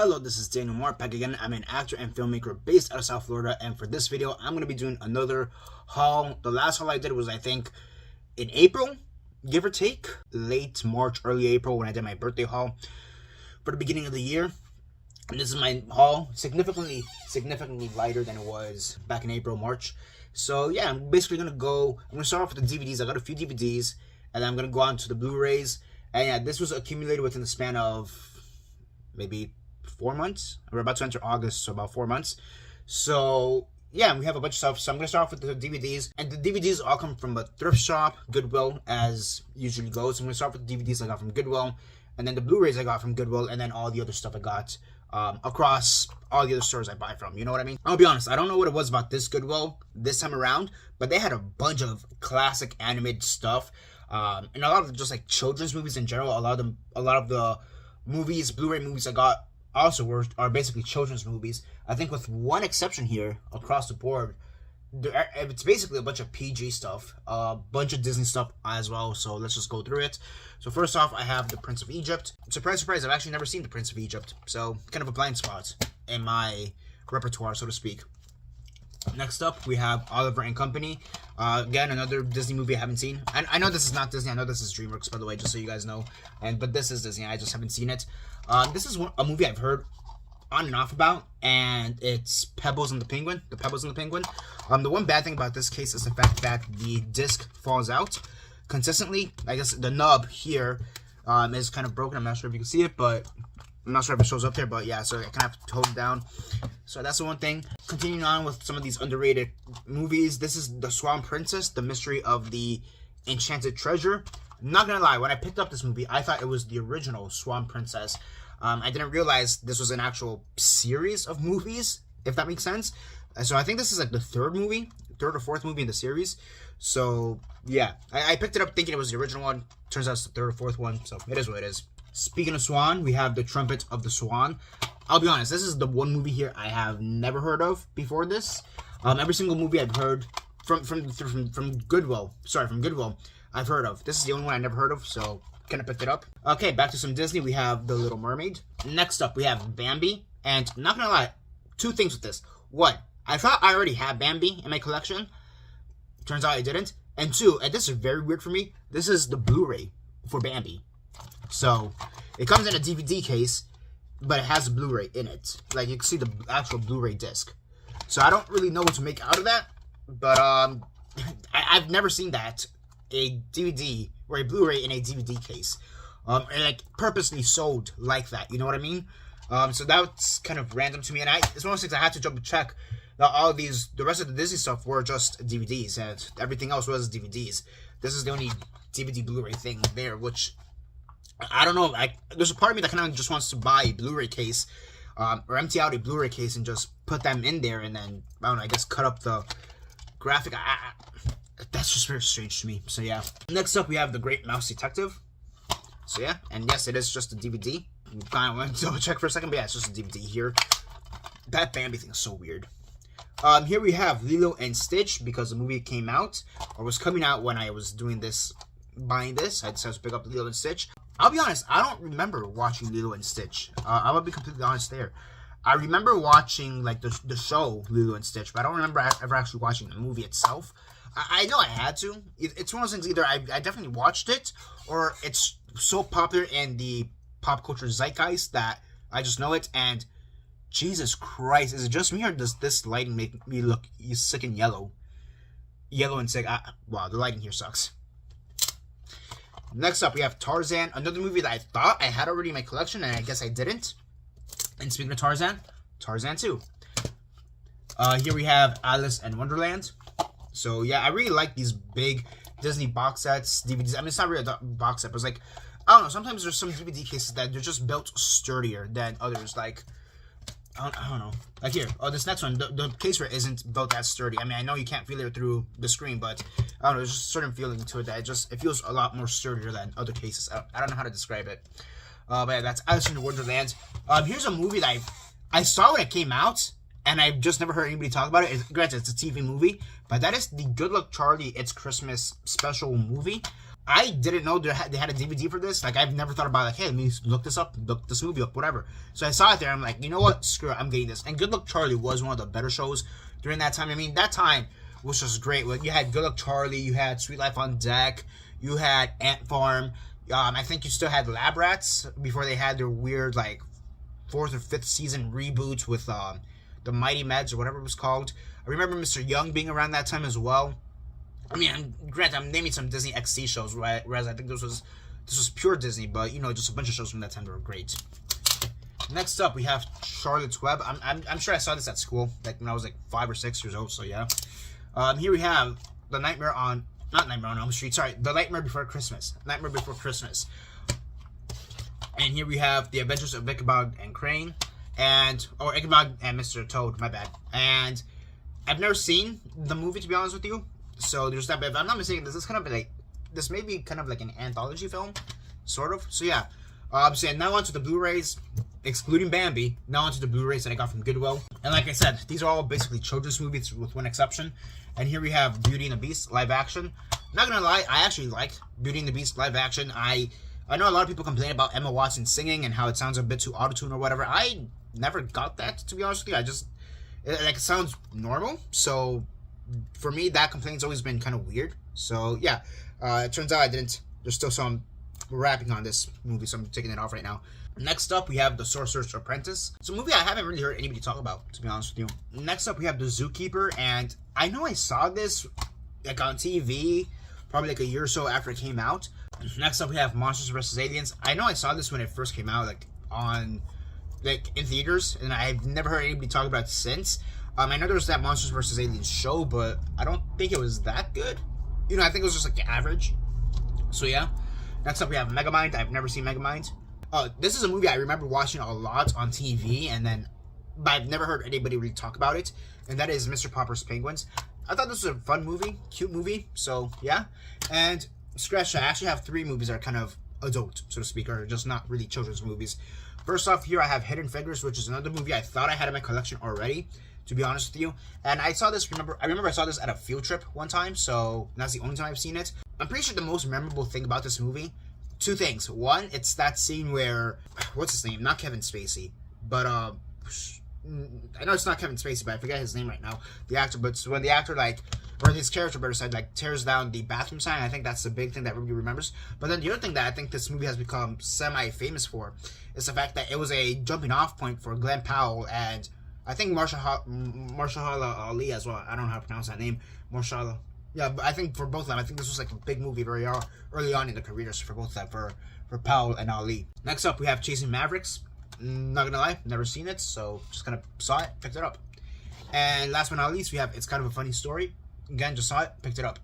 Hello, this is Daniel Mark back again. I'm an actor and filmmaker based out of South Florida, and for this video, I'm going to be doing another haul. The last haul I did was, I think, in April, give or take, late March, early April, when I did my birthday haul for the beginning of the year. And this is my haul, significantly lighter than it was back in April, March. So yeah, I'm basically going to start off with the DVDs. I got a few DVDs, and then I'm going to go on to the Blu-rays. And yeah, this was accumulated within the span of maybe 4 months. We're about to enter August, so about 4 months. So yeah, we have a bunch of stuff. So I'm gonna start off with the DVDs, and the DVDs all come from a thrift shop, Goodwill, as usually goes. So I'm gonna start with the DVDs I got from Goodwill, and then the Blu-rays I got from Goodwill, and then all the other stuff I got across all the other stores I buy from. You know what I mean? I'll be honest, I don't know what it was about this Goodwill this time around, but they had a bunch of classic animated stuff, and a lot of just like children's movies in general. A lot of the movies, Blu-ray movies I got also are basically children's movies. I think with one exception here, across the board, it's basically a bunch of PG stuff, a bunch of Disney stuff as well. So let's just go through it. So first off, I have The Prince of Egypt. Surprise, surprise, I've actually never seen The Prince of Egypt, so kind of a blind spot in my repertoire, so to speak. Next up, we have Oliver and Company. Again, another Disney movie I haven't seen. I know this is not Disney. I know this is DreamWorks, by the way, just so you guys know. But this is Disney. I just haven't seen it. This is a movie I've heard on and off about, and it's Pebbles and the Penguin. The Pebbles and the Penguin. The one bad thing about this case is the fact that the disc falls out consistently. I guess the nub here is kind of broken. I'm not sure if you can see it, but I'm not sure if it shows up there, but yeah, so I kind of have to hold it down. So that's the one thing. Continuing on with some of these underrated movies, this is The Swan Princess, The Mystery of the Enchanted Treasure. I'm not gonna lie, when I picked up this movie, I thought it was the original Swan Princess. I didn't realize this was an actual series of movies, if that makes sense. So I think this is like the third or fourth movie in the series. So yeah, I picked it up thinking it was the original one. Turns out it's the third or fourth one, so it is what it is. Speaking of Swan, we have The Trumpet of the Swan. I'll be honest, this is the one movie here I have never heard of before this. Every single movie I've heard from Goodwill, I've heard of. This is the only one I never heard of, so kind of picked it up. Okay, back to some Disney. We have The Little Mermaid. Next up, we have Bambi. And not gonna lie, two things with this. One, I thought I already had Bambi in my collection. Turns out I didn't. And two, and this is very weird for me, this is the Blu-ray for Bambi. So, it comes in a DVD case, but it has a Blu-ray in it. Like, you can see the actual Blu-ray disc. So, I don't really know what to make out of that. But, I've never seen that. A DVD or a Blu-ray in a DVD case. And, like, purposely sold like that. You know what I mean? So, that's kind of random to me. And it's one of those things I had to jump and check. Now, the rest of the Disney stuff were just DVDs. And everything else was DVDs. This is the only DVD Blu-ray thing there, which I don't know. There's a part of me that kind of just wants to buy a Blu-ray case, or empty out a Blu-ray case and just put them in there, and then I don't know. I guess cut up the graphic. That's just very strange to me. So yeah. Next up, we have The Great Mouse Detective. So yeah, and yes, it is just a DVD. Kind of went to double check for a second, but yeah, it's just a DVD here. That Bambi thing is so weird. Here we have Lilo and Stitch, because the movie came out, or was coming out when I was doing this, buying this. I decided to pick up Lilo and Stitch. I'll be honest, I don't remember watching Lilo and Stitch. I'm gonna be completely honest there. I remember watching like the show Lilo and Stitch, but I don't remember ever actually watching the movie itself. I know I had to. It's one of those things, either I definitely watched it, or it's so popular in the pop culture zeitgeist that I just know it. And Jesus Christ, is it just me, or does this lighting make me look sick and yellow? Yellow and sick. Wow, the lighting here sucks. Next up, we have Tarzan, another movie that I thought I had already in my collection, and I guess I didn't. And speaking of Tarzan, Tarzan 2. Here we have Alice in Wonderland. So yeah, I really like these big Disney box sets, DVDs. I mean, it's not really a box set, but it's like, I don't know, sometimes there's some DVD cases that they're just built sturdier than others. Like, I don't know. Like here, this next one, the case for it isn't built as sturdy. I mean, I know you can't feel it through the screen, but I don't know, there's just a certain feeling to it that it feels a lot more sturdier than other cases. I don't know how to describe it. But yeah, that's Alice in Wonderland. Here's a movie that I saw when it came out, and I've just never heard anybody talk about it. Granted, it's a TV movie, but that is the Good Luck Charlie It's Christmas special movie. I didn't know they had a DVD for this. Like, I've never thought about, like, hey, let me look this up, look this movie up, whatever. So I saw it there. I'm like, you know what? Screw it. I'm getting this. And Good Luck Charlie was one of the better shows during that time. I mean, that time was just great. Like, you had Good Luck Charlie, you had Sweet Life on Deck, you had Ant Farm. I think you still had Lab Rats before they had their weird, like, 4th or 5th season reboot with the Mighty Meds or whatever it was called. I remember Mr. Young being around that time as well. I mean, granted, I'm naming some Disney XD shows, right? Whereas I think this was pure Disney, but, you know, just a bunch of shows from that time that were great. Next up, we have Charlotte's Web. I'm sure I saw this at school, like when I was like 5 or 6 years old. So yeah. Here we have The Nightmare on Elm Street. Sorry, The Nightmare Before Christmas. Nightmare Before Christmas. And here we have The Adventures of Ichabod and Crane, or Ichabod and Mr. Toad. My bad. And I've never seen the movie, to be honest with you. So there's that. But if I'm not mistaken, this may be kind of like an anthology film, sort of. So yeah. So now onto the Blu-rays, excluding Bambi. Now onto the Blu-rays that I got from Goodwill. And like I said, these are all basically children's movies with one exception. And here we have Beauty and the Beast live action. Not gonna lie, I actually like Beauty and the Beast live action. I know a lot of people complain about Emma Watson singing and how it sounds a bit too auto-tune or whatever. I never got that, to be honest with you. It sounds normal. So for me, that complaint's always been kind of weird. So yeah, it turns out there's still some rapping on this movie, so I'm taking it off right now. Next up, we have The Sorcerer's Apprentice. It's a movie I haven't really heard anybody talk about, to be honest with you. Next up, we have The Zookeeper, and I know I saw this like on TV probably like a year or so after it came out. Next up, we have Monsters vs. Aliens. I know I saw this when it first came out, like in theaters, and I've never heard anybody talk about it since. I know there was that Monsters vs. Aliens show, but I don't think it was that good. You know, I think it was just like average. So yeah. Next up, we have Megamind. I've never seen Megamind. This is a movie I remember watching a lot on TV, but I've never heard anybody really talk about it, and that is Mr. Popper's Penguins. I thought this was a fun movie, cute movie, so yeah. And scratch that, I actually have 3 movies that are kind of adult, so to speak, or just not really children's movies. First off, here I have Hidden Figures, which is another movie I thought I had in my collection already, to be honest with you. And I saw this, I remember I saw this at a field trip one time, so that's the only time I've seen it. I'm pretty sure the most memorable thing about this movie, 2 things. One, it's that scene where, what's his name? Not Kevin Spacey, but I know it's not Kevin Spacey, but I forget his name right now. The actor, but when the actor or his character better said, tears down the bathroom sign, I think that's the big thing that everybody remembers. But then the other thing that I think this movie has become semi-famous for is the fact that it was a jumping-off point for Glenn Powell and I think Mahershala Ali as well. I don't know how to pronounce that name. Mahershala. Yeah, but I think for both of them, I think this was like a big movie very early on in the careers for both of them, for Powell and Ali. Next up, we have Chasing Mavericks. Not gonna lie, never seen it, so just kind of saw it, picked it up. And last but not least, we have It's Kind of a Funny Story. Again, just saw it, picked it up.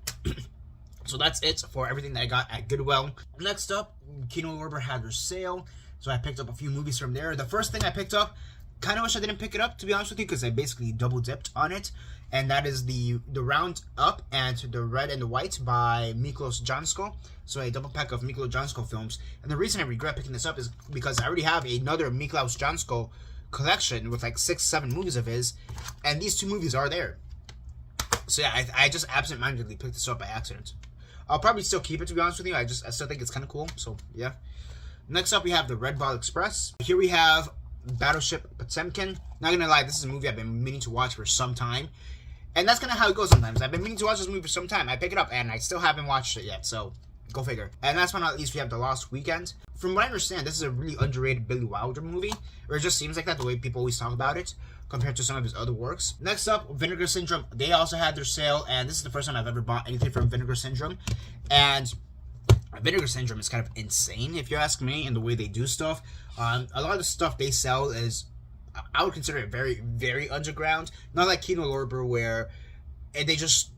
So that's it for everything that I got at Goodwill. Next up, Kino Lorber had their sale, so I picked up a few movies from there. The first thing I picked up, kind of wish I didn't pick it up, to be honest with you, because I basically double dipped on it, and that is the Round Up and the Red and the White by Miklos Jansko. So a double pack of Miklos Jansko films. And the reason I regret picking this up is because I already have another Miklos Jansko collection with like 6-7 movies of his, and these 2 movies are there. So yeah, I just absentmindedly picked this up by accident. I'll probably still keep it, to be honest with you. I still think it's kind of cool. So yeah. Next up, we have the Red Ball Express. Here we have Battleship Potemkin. Not gonna lie, this is a movie I've been meaning to watch for some time, and that's kind of how it goes sometimes. I've been meaning to watch this movie for some time. I pick it up and I still haven't watched it yet, so go figure. And last but not least, we have The Lost Weekend. From what I understand, this is a really underrated Billy Wilder movie, or it just seems like that the way people always talk about it compared to some of his other works. Next up, Vinegar Syndrome. They also had their sale, and this is the first time I've ever bought anything from Vinegar Syndrome, and Vinegar Syndrome is kind of insane, if you ask me, in the way they do stuff. A lot of the stuff they sell is, I would consider it very, very underground. Not like Kino Lorber, where they just...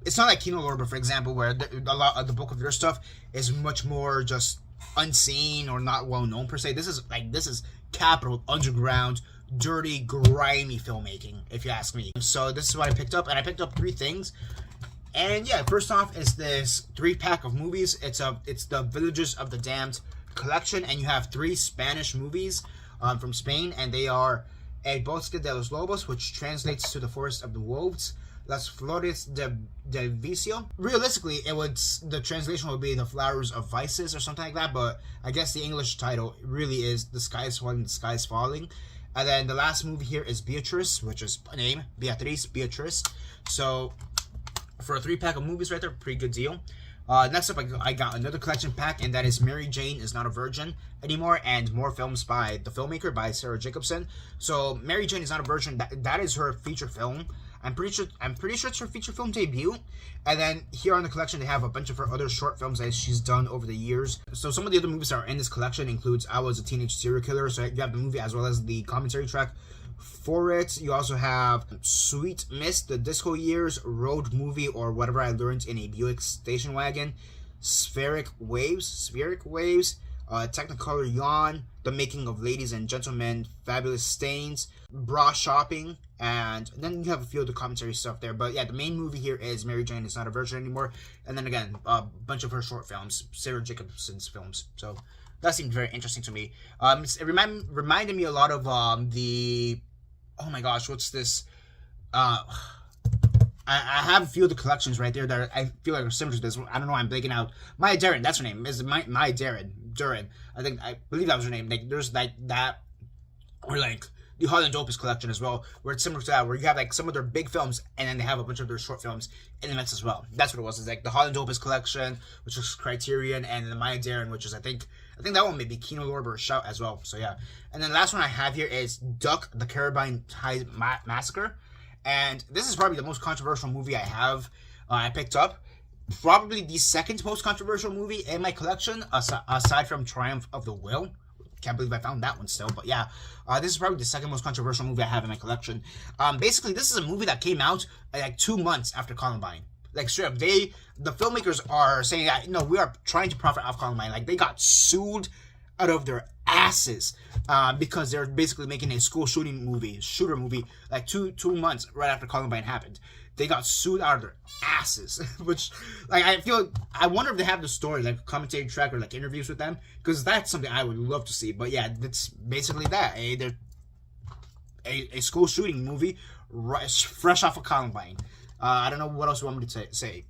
It's not like Kino Lorber, for example, where a lot of the bulk of their stuff is much more just unseen or not well known per se. This is capital underground, dirty, grimy filmmaking, if you ask me. So this is what I picked up, and I picked up 3 things. And yeah, first off is this 3-pack of movies. It's the Villages of the Damned collection, and you have 3 Spanish movies from Spain, and they are El Bosque de los Lobos, which translates to the Forest of the Wolves, Las Flores de Vicio. Realistically, the translation would be The Flowers of Vices or something like that, but I guess the English title really is The Sky is Falling, The Sky is Falling. And then the last movie here is Beatrice, which is a name, Beatrice. So for a 3-pack of movies right there, pretty good deal. Next up, I got another collection pack, and that is Mary Jane is Not a Virgin Anymore, and more films by the filmmaker, by Sarah Jacobson. So Mary Jane is Not a Virgin, that is her feature film. I'm pretty sure it's her feature film debut. And then here on the collection, they have a bunch of her other short films that she's done over the years. So some of the other movies that are in this collection includes I Was a Teenage Serial Killer. So you have the movie as well as the commentary track for it. You also have Sweet Miss, The Disco Years, Road Movie, or Whatever I Learned in a Buick Station Wagon, Spheric Waves, Technicolor Yawn, The Making of Ladies and Gentlemen, Fabulous Stains, Bra Shopping, and then you have a few of the commentary stuff there. But yeah, the main movie here is Mary Jane is Not a Virgin Anymore, and then again, a bunch of her short films, Sarah Jacobson's films. So that seemed very interesting to me. It reminded me a lot of the, oh my gosh, what's this? I have a few of the collections right there that I feel like are similar to this. I don't know why I'm blanking out. Maya Deren, that's her name. Is Maya Deren. I believe that was her name. Like there's like that, or like the Holland Opus collection as well, where it's similar to that, where you have like some of their big films and then they have a bunch of their short films in the mix as well. That's what it was. It's like the Holland Opus collection, which is Criterion, and the Maya Deren, which is I think that one may be Kino Lorber or Shout as well. So yeah. And then the last one I have here is Duck, the Caribbean High Massacre. And this is probably the most controversial movie I have I picked up. Probably the second most controversial movie in my collection, aside from Triumph of the Will. Can't believe I found that one still. But yeah, this is probably the second most controversial movie I have in my collection. Basically, this is a movie that came out like 2 months after Columbine. Like straight up, the filmmakers are saying that, no, we are trying to profit off Columbine. Like they got sued out of their asses because they're basically making a school shooter movie like two months right after Columbine happened. They got sued out of their asses, which like I wonder if they have the story, like commentary track or like interviews with them, because that's something I would love to see. But yeah, that's basically that. A school shooting movie fresh off of Columbine. I don't know what else you want me to say.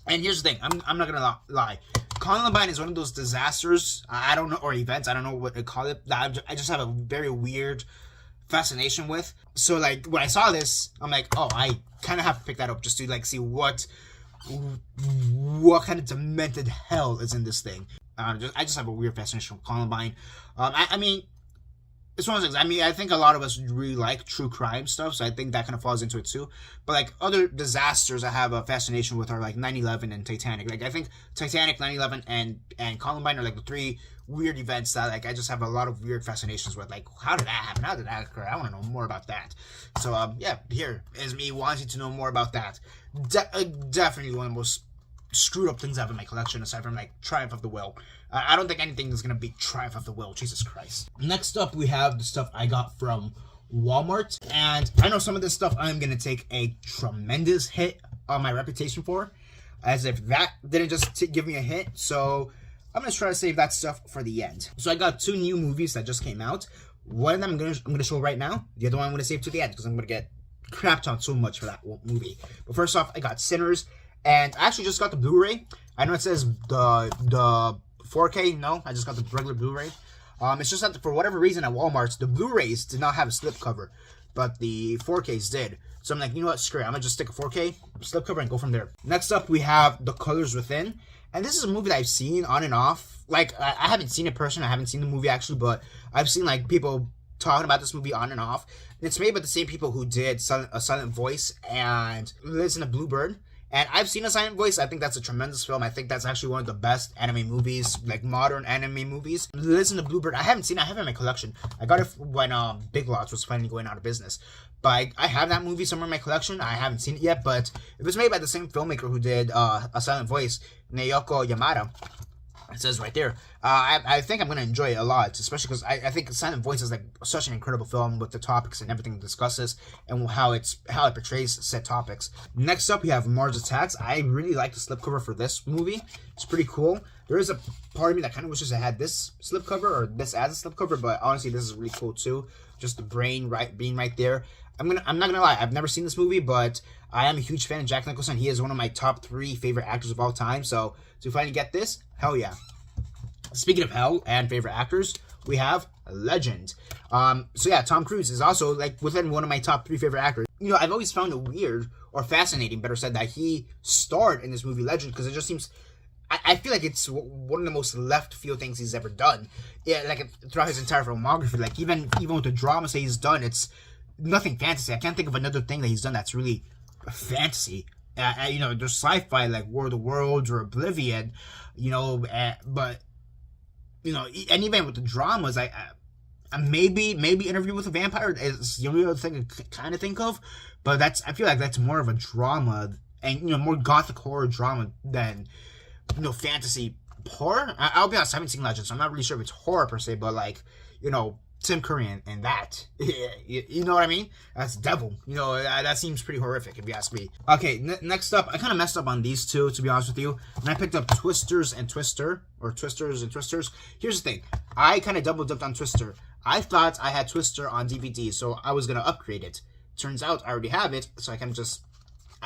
And here's the thing, I'm not gonna lie. Columbine is one of those disasters, I don't know, or events, I don't know what to call it, that I just have a very weird fascination with. So like, when I saw this, I'm like, oh, I kind of have to pick that up just to like see what kind of demented hell is in this thing. I just have a weird fascination with Columbine. I mean, it's one of those things. I mean, I think a lot of us really like true crime stuff, so I think that kind of falls into it too. But like other disasters I have a fascination with are like 9/11 and Titanic. Like I think Titanic, 9/11, and Columbine are like the three weird events that like I just have a lot of weird fascinations with. Like, how did that happen? How did that occur? I want to know more about that. So yeah, here is me wanting to know more about that. Definitely one of the most screwed up things I have in my collection, aside from like Triumph of the Will. I don't think anything is gonna beat Triumph of the Will. Jesus Christ. Next up, we have the stuff I got from Walmart, and I know some of this stuff I'm gonna take a tremendous hit on my reputation for, as if that didn't just give me a hit. So I'm gonna try to save that stuff for the end. So I got 2 new movies that just came out. One of them I'm gonna show right now. The other one I'm gonna save to the end because I'm gonna get crapped on so much for that movie. But first off, I got Sinners, and I actually just got the Blu-ray. I know it says the 4K. No, I just got the regular Blu-ray. It's just that for whatever reason at Walmart, the Blu-rays did not have a slipcover, but the 4Ks did. So I'm like, you know what, screw it. I'm gonna just stick a 4K slipcover and go from there. Next up, we have The Colors Within, and this is a movie that I've seen on and off. Like, I haven't seen it personally. I haven't seen the movie actually, but I've seen like people talking about this movie on and off. And it's made by the same people who did A Silent Voice and Listen to Bluebird. And I've seen A Silent Voice. I think that's a tremendous film. I think that's actually one of the best anime movies, like modern anime movies. Listen to Bluebird. I haven't seen it. I have it in my collection. I got it when Big Lots was finally going out of business. But I have that movie somewhere in my collection. I haven't seen it yet, but if it's made by the same filmmaker who did A Silent Voice, Naoko Yamada, it says right there. I think I'm going to enjoy it a lot, especially because I think Silent Voice is like such an incredible film with the topics and everything it discusses and how it portrays said topics. Next up, we have Mars Attacks. I really like the slipcover for this movie. It's pretty cool. There is a part of me that kind of wishes I had this slipcover or this as a slipcover, but honestly, this is really cool too. Just the brain being right there. I'm not gonna lie, I've never seen this movie, but I am a huge fan of Jack Nicholson. He is one of my top 3 favorite actors of all time. So to finally get this, hell yeah. Speaking of hell and favorite actors, we have Legend. So yeah, Tom Cruise is also like within one of my top 3 favorite actors. You know, I've always found it weird or fascinating, better said, that he starred in this movie Legend, because it just seems, I feel like it's one of the most left field things he's ever done. Yeah, like throughout his entire filmography, like even with the dramas that he's done, it's nothing fantasy. I can't think of another thing that he's done that's really fantasy. You know, there's sci-fi like War of the Worlds or Oblivion, you know, but you know, and even with the dramas, I maybe Interview with a Vampire is the only other thing I kind of think of, but I feel like that's more of a drama, and you know, more gothic horror drama than, you know, fantasy horror. I'll be honest, I haven't seen Legend, so I'm not really sure if it's horror per se, but like, you know, Tim Curry and that, you know what I mean? That's devil. You know, that seems pretty horrific if you ask me. Okay, next up, I kind of messed up on these two, to be honest with you. And I picked up Twisters and Twister, or Twisters and Twisters. Here's the thing, I kind of double dipped on Twister. I thought I had Twister on DVD, so I was gonna upgrade it. Turns out I already have it, so I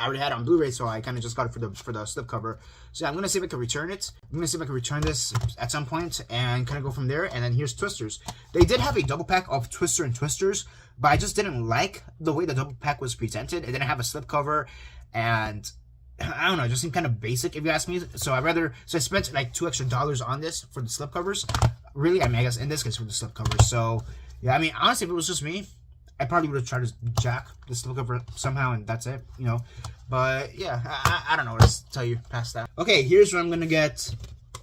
already had it on Blu-ray, so I kind of just got it for the slipcover. So yeah, I'm going to see if I can return it. I'm going to see if I can return this at some point and kind of go from there. And then here's Twisters. They did have a double pack of Twister and Twisters, but I just didn't like the way the double pack was presented. It didn't have a slipcover, and I don't know, it just seemed kind of basic if you ask me. So I spent like $2 extra on this for the slipcovers. Really, I mean, I guess in this case for the slipcovers. So yeah, I mean, honestly, if it was just me, I probably would have tried to jack the slipcover somehow, and that's it, you know. But yeah, I don't know what to tell you past that. Okay, here's where I'm gonna get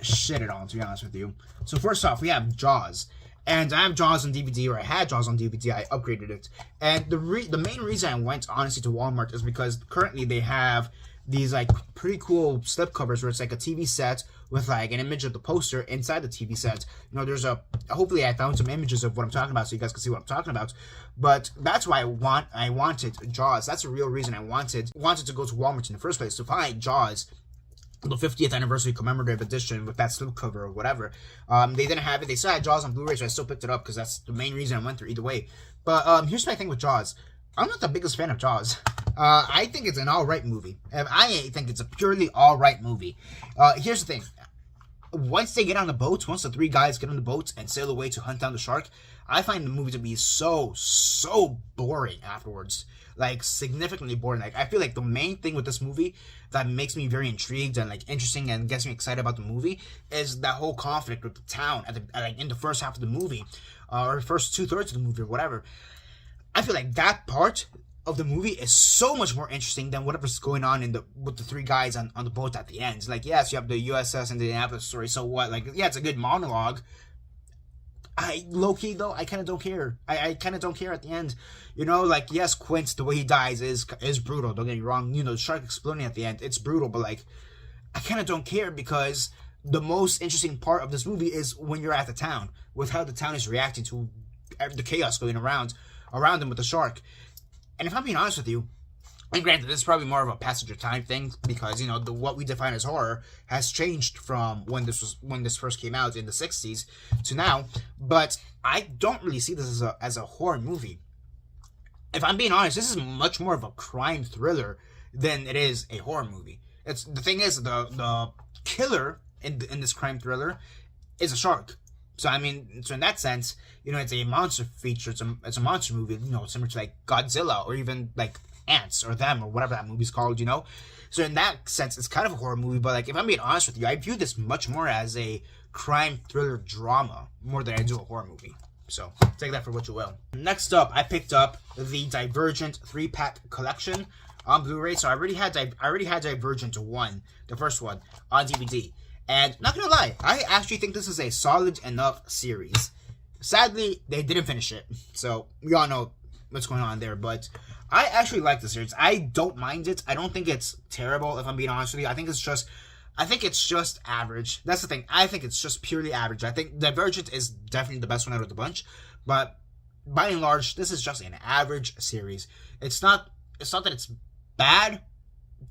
shitted on, to be honest with you. So first off, we have Jaws. And I have Jaws on DVD, or I had Jaws on DVD, I upgraded it. And the main reason I went, honestly, to Walmart is because currently they have these, like, pretty cool slipcovers where it's like a TV set with, like, an image of the poster inside the TV set. You know, hopefully I found some images of what I'm talking about so you guys can see what I'm talking about. But that's why I wanted Jaws. That's the real reason I wanted to go to Walmart in the first place, to find Jaws, the 50th anniversary commemorative edition with that slipcover or whatever. They didn't have it. They still had Jaws on Blu-ray, so I still picked it up because that's the main reason I went through either way. But here's my thing with Jaws. I'm not the biggest fan of Jaws. I think it's an alright movie. I think it's a purely alright movie. Here's the thing. Once they get on the boats, once the 3 guys get on the boats and sail away to hunt down the shark, I find the movie to be so boring afterwards. Like, significantly boring. Like, I feel like the main thing with this movie that makes me very intrigued and, like, interesting and gets me excited about the movie is that whole conflict with the town in the first half of the movie, or first 2/3 of the movie, or whatever. I feel like that part of the movie is so much more interesting than whatever's going on with the 3 guys on the boat at the end. Like, yes, you have the USS and the Indianapolis story, so what? Like, yeah, it's a good monologue. Low-key, though, I kind of don't care. I kind of don't care at the end. You know, like, yes, Quint, the way he dies is brutal, don't get me wrong. You know, the shark exploding at the end, it's brutal, but, like, I kind of don't care because the most interesting part of this movie is when you're at the town, with how the town is reacting to the chaos going around them with the shark. And if I'm being honest with you, and granted, this is probably more of a passage of time thing because, you know, what we define as horror has changed from when this first came out in the 60s to now. But I don't really see this as a horror movie. If I'm being honest, this is much more of a crime thriller than it is a horror movie. The thing is, the killer in this crime thriller is a shark. So I mean, so in that sense, you know, it's a monster feature. It's a monster movie. You know, similar to like Godzilla or even like Ants or Them or whatever that movie's called. You know, so in that sense, it's kind of a horror movie. But like, if I'm being honest with you, I view this much more as a crime thriller drama more than I do a horror movie. So take that for what you will. Next up, I picked up the Divergent 3-pack collection on Blu-ray. So I already had Divergent 1, the first one, on DVD. And not gonna lie, I actually think this is a solid enough series. Sadly, they didn't finish it, so we all know what's going on there. But I actually like the series. I don't mind it. I don't think it's terrible, if I'm being honest with you. I think it's just average. That's the thing. I think it's just purely average. I think Divergent is definitely the best one out of the bunch, but by and large, this is just an average series. It's not that it's bad.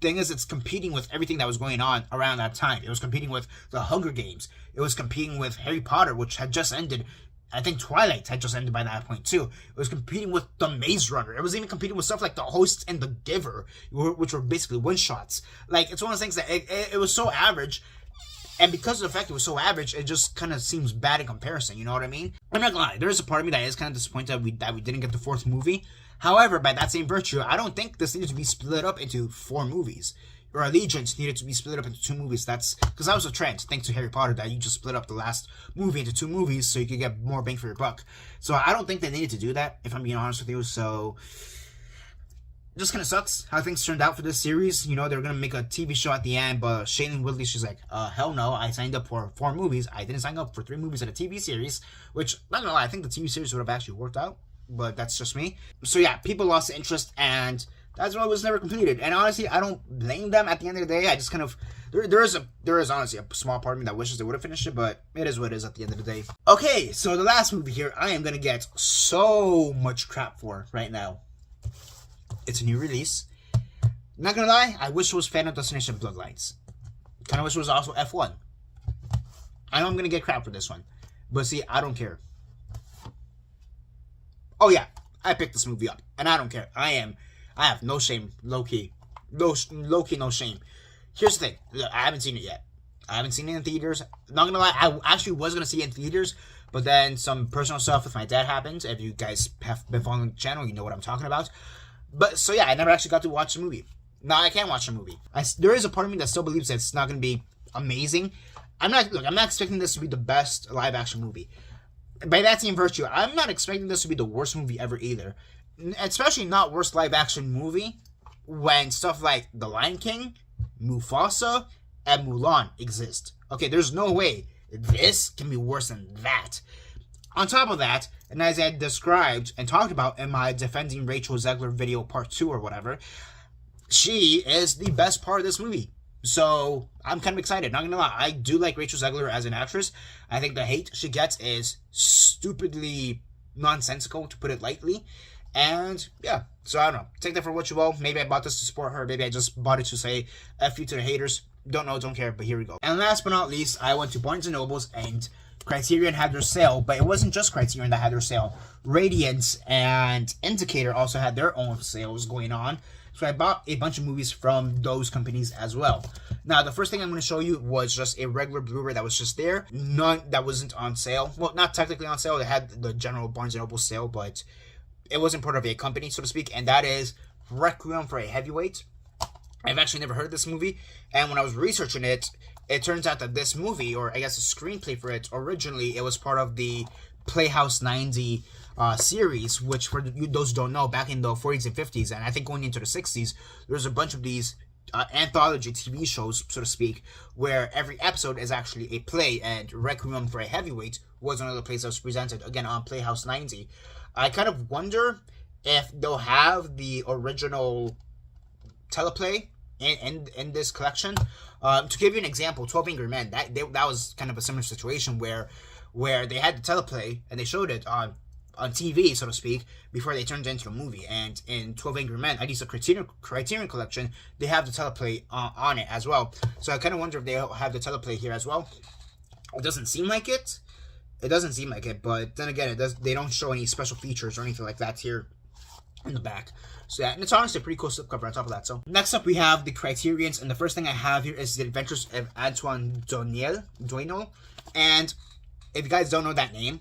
Thing is, it's competing with everything that was going on around that time. It was competing with the Hunger Games. It was competing with Harry Potter, which had just ended I think Twilight had just ended by that point too. It was competing with The Maze Runner. It was even competing with stuff like The Host and The Giver, which were basically one-shots. Like, it's one of those things that it was so average, and because of the fact it was so average, it just kind of seems bad in comparison, you know what I mean? I'm not gonna lie, there is a part of me that is kind of disappointed that we didn't get the fourth movie. However, by that same virtue, I don't think this needs to be split up into 4 movies. Or Allegiance needed to be split up into 2 movies. That's because that was a trend, thanks to Harry Potter, that you just split up the last movie into 2 movies so you could get more bang for your buck. So I don't think they needed to do that, if I'm being honest with you. So it just kind of sucks how things turned out for this series. You know, they're gonna make a TV show at the end, but Shailene Woodley, she's like, hell no, I signed up for 4 movies. I didn't sign up for 3 movies and a TV series, which, not gonna lie, I think the TV series would have actually worked out, but that's just me. So yeah, people lost interest, and that's why it was never completed. And honestly, I don't blame them at the end of the day. I just kind of, there is honestly a small part of me that wishes they would have finished it, but it is what it is at the end of the day. Okay, so the last movie here, I am going to get so much crap for right now. It's a new release. Not going to lie, I wish it was Final Destination Bloodlines. Kind of wish it was also F1. I know I'm going to get crap for this one, but see, I don't care. Oh yeah, I picked this movie up, and I don't care. I have no shame, low-key. No shame. Here's the thing. I haven't seen it yet. I haven't seen it in theaters. Not gonna lie, I actually was gonna see it in theaters, but then some personal stuff with my dad happened. If you guys have been following the channel, you know what I'm talking about. But, so yeah, I never actually got to watch the movie. Now I can watch the movie. There is a part of me that still believes that it's not gonna be amazing. I'm not expecting this to be the best live-action movie. By that same virtue, I'm not expecting this to be the worst movie ever either. Especially not worst live-action movie when stuff like The Lion King, Mufasa, and Mulan exist. Okay, there's no way this can be worse than that. On top of that, and as I described and talked about in my Defending Rachel Zegler video part 2 or whatever, she is the best part of this movie. So, I'm kind of excited. Not gonna lie, I do like Rachel Zegler as an actress. I think the hate she gets is stupidly nonsensical, to put it lightly. And, yeah, so I don't know. Take that for what you will. Maybe I bought this to support her. Maybe I just bought it to say F you to the haters. Don't know, don't care, but here we go. And last but not least, I went to Barnes & Noble's, and Criterion had their sale. But it wasn't just Criterion that had their sale. Radiance and Indicator also had their own sales going on. So I bought a bunch of movies from those companies as well. Now, the first thing I'm going to show you was just a regular Blu-ray that was just there. None that wasn't on sale. Well, not technically on sale. They had the general Barnes & Noble sale, but it wasn't part of a company, so to speak. And that is Requiem for a Heavyweight. I've actually never heard of this movie. And when I was researching it, it turns out that this movie, or I guess the screenplay for it, originally it was part of the Playhouse 90 series, which for those who don't know, back in the 40s and 50s, and I think going into the 60s, there was a bunch of these anthology TV shows, so to speak, where every episode is actually a play, and Requiem for a Heavyweight was one of the plays that was presented, again, on Playhouse 90. I kind of wonder if they'll have the original teleplay in this collection. To give you an example, 12 Angry Men, that was kind of a similar situation where they had the teleplay and they showed it on TV, so to speak, before they turned it into a movie. And in 12 Angry Men, at least the Criterion collection, they have the teleplay on it as well. So I kind of wonder if they'll have the teleplay here as well. It doesn't seem like it. It doesn't seem like it, but then again, they don't show any special features or anything like that here in the back. So yeah, and it's honestly a pretty cool slipcover on top of that. So next up we have the Criterions, and the first thing I have here is The Adventures of Antoine Doinel. And if you guys don't know that name,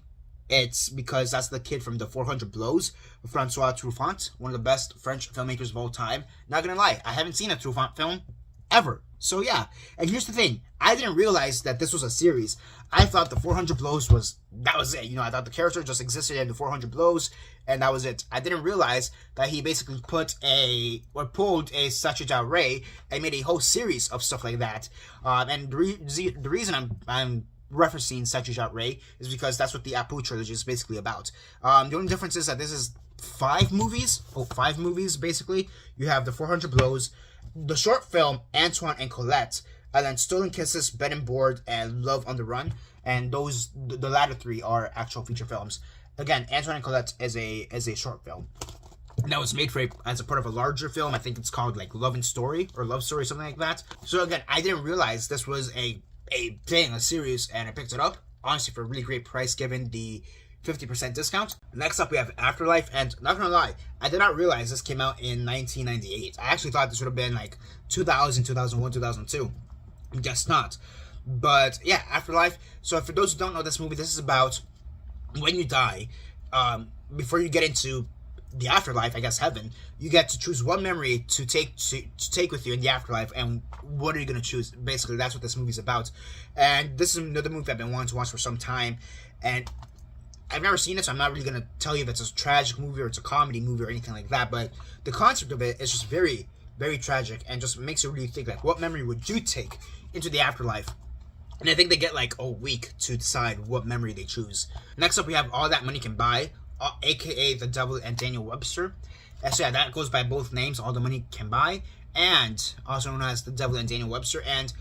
it's because that's the kid from the 400 Blows, Francois Truffaut, one of the best French filmmakers of all time. Not gonna lie, I haven't seen a Truffaut film ever. So yeah, and here's the thing, I didn't realize that this was a series. I thought the 400 Blows was it. You know, I thought the character just existed in the 400 Blows, and that was it. I didn't realize that he basically pulled a Sacha Ray and made a whole series of stuff like that. And the reason I'm referencing Sacha Ray is because that's what the Apu trilogy is basically about. The only difference is that this is 5 movies. 5 movies, basically. You have the 400 Blows, the short film Antoine and Colette, and then Stolen Kisses, Bed and Board, and Love on the Run. And the latter 3 are actual feature films. Again, Antoine and Colette is a short film. And that was made as a part of a larger film. I think it's called like Love Story, something like that. So again, I didn't realize this was a series, and I picked it up, honestly, for a really great price given the 50% discount. Next up, we have Afterlife, and not gonna lie, I did not realize this came out in 1998. I actually thought this would have been like 2000, 2001, 2002. Guess not. But yeah, Afterlife. So for those who don't know this movie, this is about when you die, before you get into the afterlife, I guess heaven, you get to choose one memory to take with you in the afterlife, and what are you going to choose? Basically, that's what this movie's about. And this is another movie I've been wanting to watch for some time, and I've never seen it, so I'm not really going to tell you if it's a tragic movie or it's a comedy movie or anything like that, but the concept of it is just very, very tragic, and just makes you really think, like, what memory would you take into the afterlife? And I think they get like a week to decide what memory they choose. Next up, we have All That Money Can Buy, aka The Devil and Daniel Webster. And so yeah, that goes by both names, All the Money Can Buy, and also known as The Devil and Daniel Webster. And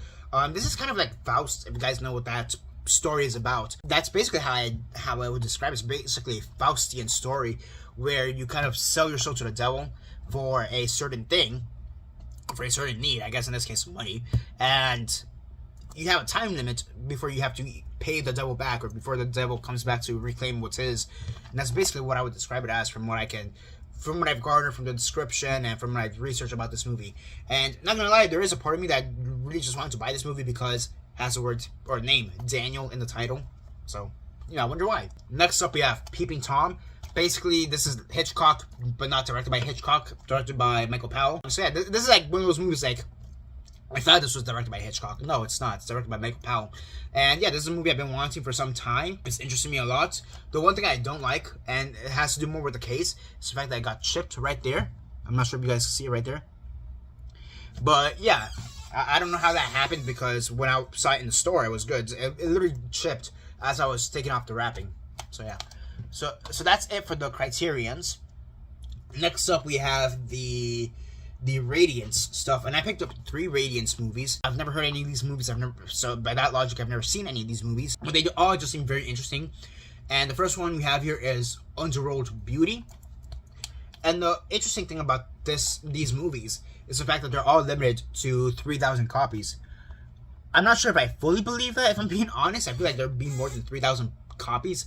this is kind of like Faust, if you guys know what that story is about. That's basically how I would describe it. It's basically a Faustian story where you kind of sell your soul to the devil for a certain thing, for a certain need, I guess in this case money, and you have a time limit before you have to pay the devil back, or before the devil comes back to reclaim what's his. And that's basically what I would describe it as, from what I've garnered from the description and from what I've researched about this movie. And not gonna lie, there is a part of me that really just wanted to buy this movie because it has the word or name Daniel in the title. So, I wonder why. Next up, we have Peeping Tom. Basically, this is Hitchcock, but not directed by Hitchcock, directed by Michael Powell. So yeah, this is like one of those movies like, I thought this was directed by Hitchcock. No, it's not. It's directed by Michael Powell. And yeah, this is a movie I've been wanting for some time. It's interesting me a lot. The one thing I don't like, and it has to do more with the case, is the fact that it got chipped right there. I'm not sure if you guys can see it right there. But yeah, I don't know how that happened, because when I saw it in the store, it was good. It literally chipped as I was taking off the wrapping. So yeah. So that's it for the criterions. Next up, we have the Radiance stuff, and I picked up 3 Radiance movies. I've never heard any of these movies. So by that logic, I've never seen any of these movies. But they all just seem very interesting. And the first one we have here is Underworld Beauty. And the interesting thing about these movies is the fact that they're all limited to 3,000 copies. I'm not sure if I fully believe that, if I'm being honest. I feel like there'd be more than 3,000 copies,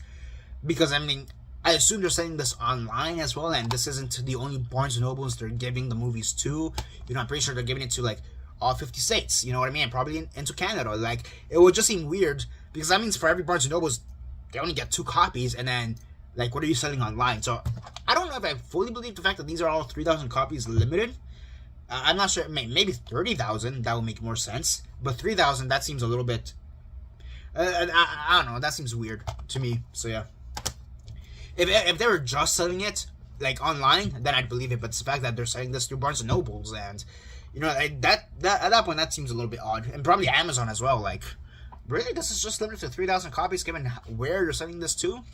because I assume they're selling this online as well, and this isn't the only Barnes & Nobles they're giving the movies to. I'm pretty sure they're giving it to, like, all 50 states, you know what I mean? And probably into Canada. Like, it would just seem weird, because that means for every Barnes & Nobles, they only get 2 copies, and then, like, what are you selling online? So, I don't know if I fully believe the fact that these are all 3,000 copies limited. I'm not sure. Maybe 30,000, that would make more sense. But 3,000, that seems a little bit... I don't know, that seems weird to me, so yeah. If they were just selling it, like, online, then I'd believe it. But it's the fact that they're selling this through Barnes & Nobles, and, that at that point, that seems a little bit odd. And probably Amazon as well. Like, really? This is just limited to 3,000 copies, given where you're selling this to?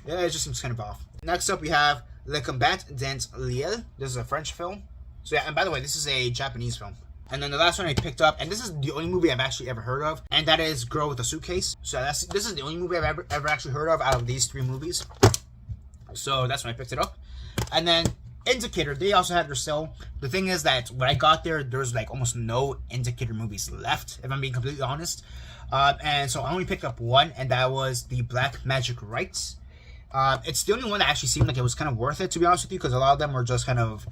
Yeah, it just seems kind of off. Next up, we have Le Combat dans l'Iel. This is a French film. So yeah, and by the way, this is a Japanese film. And then the last one I picked up, and this is the only movie I've actually ever heard of, and that is Girl with a Suitcase. So this is the only movie I've ever actually heard of out of these 3 movies. So that's when I picked it up. And then Indicator, they also had their sale. The thing is that when I got there's like almost no Indicator movies left, if I'm being completely honest. And so I only picked up one, and that was the Black Magic Rights. It's the only one that actually seemed like it was kind of worth it, to be honest with you, because a lot of them were just kind of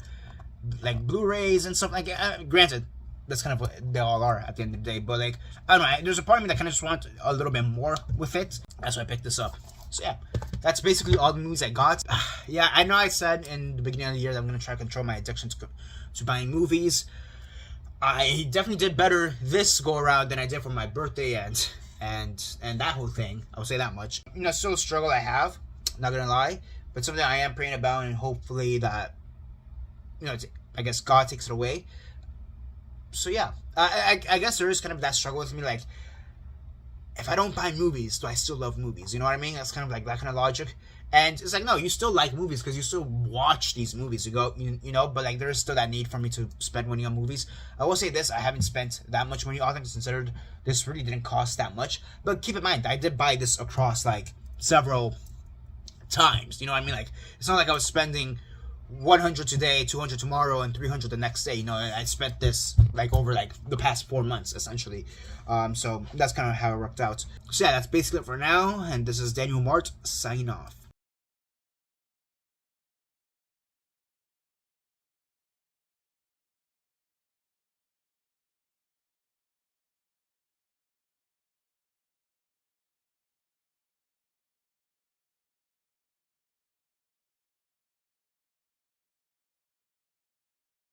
like Blu-rays and stuff like that. Granted, that's kind of what they all are at the end of the day, but like, I don't know, there's a part of me that kind of just wants a little bit more with it. That's why I picked this up. So yeah, that's basically all the movies I got. Yeah, I know I said in the beginning of the year that I'm going to try to control my addiction to buying movies. I definitely did better this go around than I did for my birthday and that whole thing. I'll say that much. Still a struggle I have, not gonna lie, but something I am praying about, and hopefully that, I guess God takes it away. So yeah, I guess there is kind of that struggle with me, like, if I don't buy movies, do I still love movies? You know what I mean? That's kind of like that kind of logic. And it's like, no, you still like movies because you still watch these movies. But like there is still that need for me to spend money on movies. I will say this, I haven't spent that much money. All things considered, this really didn't cost that much. But keep in mind, I did buy this across like several times. You know what I mean? Like, it's not like I was spending 100 today, 200 tomorrow, and 300 the next day. I spent this like over like the past 4 months essentially. So that's kind of how it worked out. So yeah, that's basically it for now, and this is Daniel Mart signing off.